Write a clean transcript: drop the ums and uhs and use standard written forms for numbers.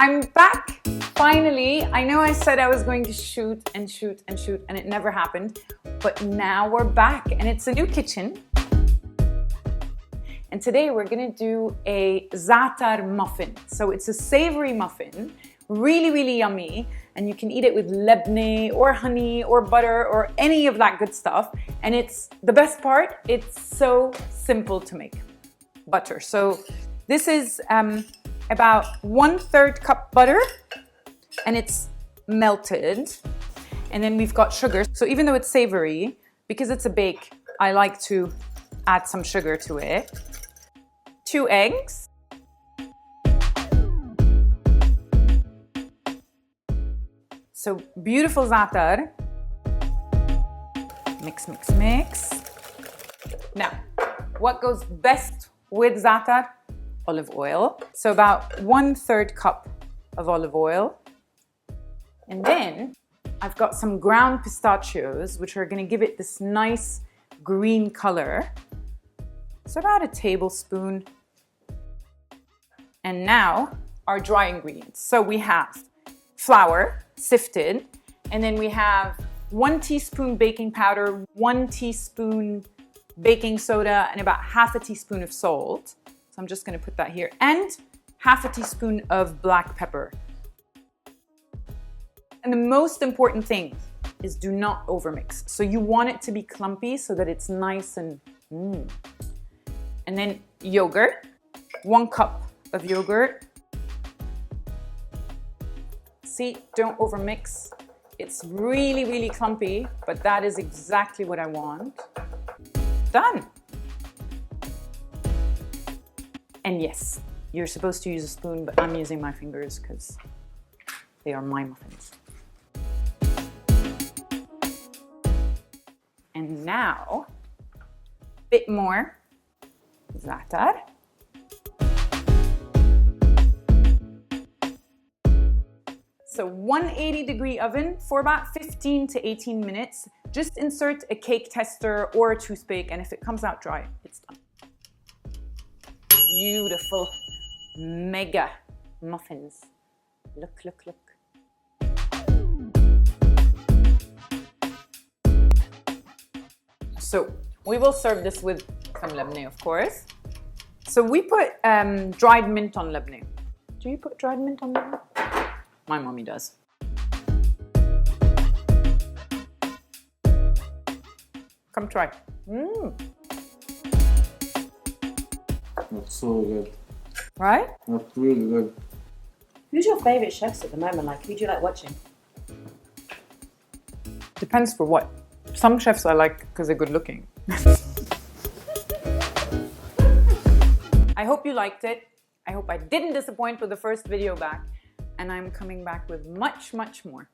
I'm back, finally. I know I said I was going to shoot and it never happened, but now we're back and it's a new kitchen. And today we're gonna do a Za'atar muffin. So it's a savory muffin, really, really yummy. And you can eat it with lebne or honey or butter or any of that good stuff. And it's the best part, it's so simple to make. Butter. So this is about 1/3 cup butter and it's melted. And then we've got sugar. So even though it's savory, because it's a bake, I like to add some sugar to it. 2 eggs. So beautiful za'atar. Mix, mix, mix. Now, what goes best with za'atar? Olive oil. So about 1/3 cup of olive oil. And then I've got some ground pistachios, which are gonna give it this nice green color. So about a tablespoon. And now our dry ingredients. So we have flour, sifted, and then we have 1 teaspoon baking powder, 1 teaspoon baking soda, and about 1/2 teaspoon of salt. So I'm just gonna put that here, and 1/2 teaspoon of black pepper. And the most important thing is do not overmix. So you want it to be clumpy so that it's nice and And then yogurt, 1 cup of yogurt. See, don't overmix. It's really, really clumpy, but that is exactly what I want. Done. And yes, you're supposed to use a spoon, but I'm using my fingers because they are my muffins. And now, a bit more za'atar. So 180-degree oven for about 15 to 18 minutes. Just insert a cake tester or a toothpick, and if it comes out dry, it's done. Beautiful, mega muffins. Look, look, look. So we will serve this with some lebne, of course. So we put dried mint on lebne. Do you put dried mint on lebne? My mommy does. Come try. That's so good. Right? That's really good. Who's your favourite chefs at the moment? Like, who do you like watching? Depends for what. Some chefs I like because they're good looking. I hope you liked it. I hope I didn't disappoint with the first video back. And I'm coming back with much, much more.